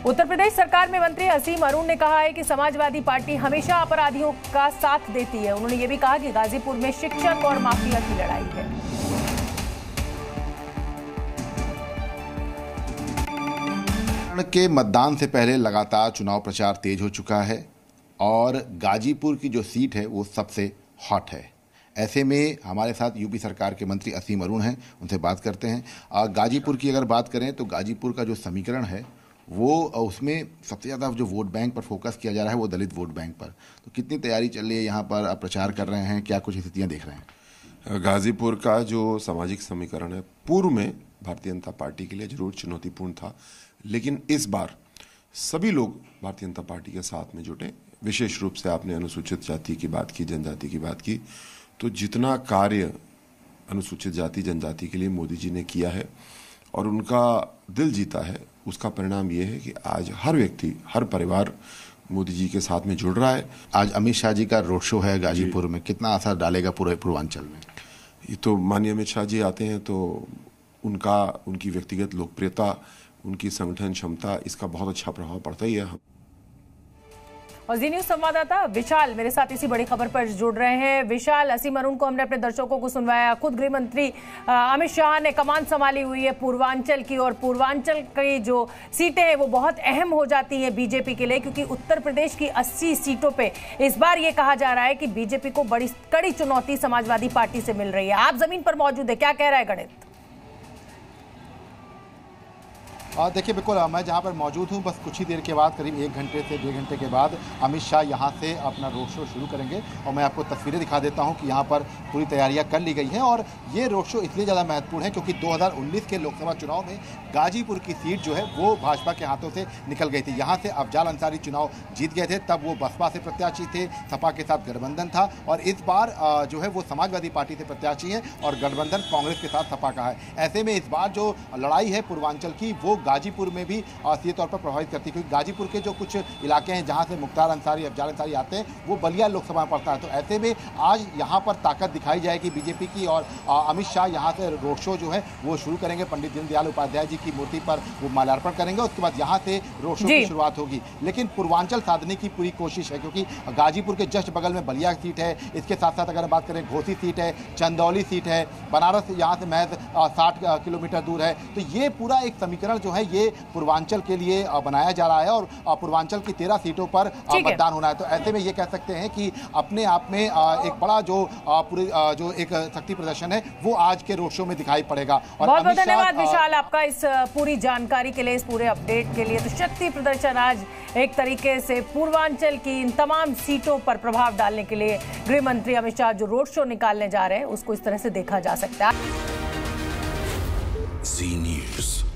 उत्तर प्रदेश सरकार में मंत्री असीम अरुण ने कहा है कि समाजवादी पार्टी हमेशा अपराधियों का साथ देती है। उन्होंने ये भी कहा कि गाजीपुर में शिक्षक और माफिया की लड़ाई है। के मतदान से पहले लगातार चुनाव प्रचार तेज हो चुका है और गाजीपुर की जो सीट है वो सबसे हॉट है। ऐसे में हमारे साथ यूपी सरकार के मंत्री असीम अरुण हैं, उनसे बात करते हैं। गाजीपुर की अगर बात करें तो गाजीपुर का जो समीकरण है वो उसमें सबसे ज़्यादा जो वोट बैंक पर फोकस किया जा रहा है वो दलित वोट बैंक पर। तो कितनी तैयारी चल रही है यहाँ पर, आप प्रचार कर रहे हैं, क्या कुछ स्थितियाँ देख रहे हैं? गाजीपुर का जो सामाजिक समीकरण है पूर्व में भारतीय जनता पार्टी के लिए जरूर चुनौतीपूर्ण था, लेकिन इस बार सभी लोग भारतीय जनता पार्टी के साथ में जुटे। विशेष रूप से आपने अनुसूचित जाति की बात की, जनजाति की बात की, तो जितना कार्य अनुसूचित जाति जनजाति के लिए मोदी जी ने किया है और उनका दिल जीता है, उसका परिणाम ये है कि आज हर व्यक्ति, हर परिवार मोदी जी के साथ में जुड़ रहा है। आज अमित शाह जी का रोड शो है गाजीपुर में, कितना असर डालेगा पूरे पूर्वांचल में? ये तो माननीय अमित शाह जी आते हैं तो उनकी व्यक्तिगत लोकप्रियता, उनकी संगठन क्षमता, इसका बहुत अच्छा प्रभाव पड़ता ही है। और जी न्यूज संवाददाता विशाल मेरे साथ इसी बड़ी खबर पर जुड़ रहे हैं। विशाल, असीम अरुण को हमने अपने दर्शकों को सुनवाया। खुद गृह मंत्री अमित शाह ने कमान संभाली हुई है पूर्वांचल की, और पूर्वांचल की जो सीटें हैं वो बहुत अहम हो जाती हैं बीजेपी के लिए, क्योंकि उत्तर प्रदेश की 80 सीटों पे इस बार ये कहा जा रहा है कि बीजेपी को बड़ी कड़ी चुनौती समाजवादी पार्टी से मिल रही है। आप जमीन पर मौजूद है, क्या कह रहा है गणित? देखिए, बिल्कुल मैं जहां पर मौजूद हूं, बस कुछ ही देर के बाद, करीब 1 घंटे से 1.5 घंटे के बाद अमित शाह यहां से अपना रोड शो शुरू करेंगे। और मैं आपको तस्वीरें दिखा देता हूं कि यहां पर पूरी तैयारियां कर ली गई हैं। और ये रोड शो इसलिए ज़्यादा महत्वपूर्ण है क्योंकि 2019 के लोकसभा चुनाव में गाजीपुर की सीट जो है वो भाजपा के हाथों से निकल गई थी। यहाँ से अफजाल अंसारी चुनाव जीत गए थे, तब वो बसपा से प्रत्याशी थे, सपा के साथ गठबंधन था। और इस बार जो है वो समाजवादी पार्टी से प्रत्याशी हैं और गठबंधन कांग्रेस के साथ सपा का है। ऐसे में इस बार जो लड़ाई है पूर्वांचल की, वो गाजीपुर में भी सीधे तौर पर प्रभावित करती है, क्योंकि गाजीपुर के जो कुछ इलाके हैं जहां से मुख्तार अंसारी, अफजाल अंसारी आते हैं, वो बलिया लोकसभा में पड़ता है। तो ऐसे में आज यहां पर ताकत दिखाई जाएगी बीजेपी की, और अमित शाह यहां से रोड शो जो है वो शुरू करेंगे। पंडित दीनदयाल उपाध्याय जी की मूर्ति पर वो माल्यार्पण करेंगे, उसके बाद यहां से रोड शो की शुरुआत होगी। लेकिन पूर्वांचल साधने की पूरी कोशिश है, क्योंकि गाजीपुर के जस्ट बगल में बलिया सीट है, इसके साथ साथ अगर बात करें घोसी सीट है, चंदौली सीट है, बनारस यहाँ से महज 60 किलोमीटर दूर है। तो ये पूरा एक समीकरण जो है ये पूर्वांचल के लिए बनाया जा रहा है और पूर्वांचल की 13 सीटों पर मतदान होना है। तो ऐसे में ये कह सकते हैं कि अपने आप में एक बड़ा जो पूरे जो एक शक्ति प्रदर्शन है वो आज के रोड शो में दिखाई पड़ेगा। और बहुत बहुत धन्यवाद विशाल आपका इस पूरी जानकारी के लिए, इस पूरे अपडेट के लिए। तो शक्ति प्रदर्शन आज एक तरीके से पूर्वांचल की इन तमाम सीटों पर प्रभाव डालने के लिए गृह मंत्री अमित शाह जो रोड शो निकालने जा रहे हैं उसको इस तरह से देखा जा सकता है। जी न्यूज़।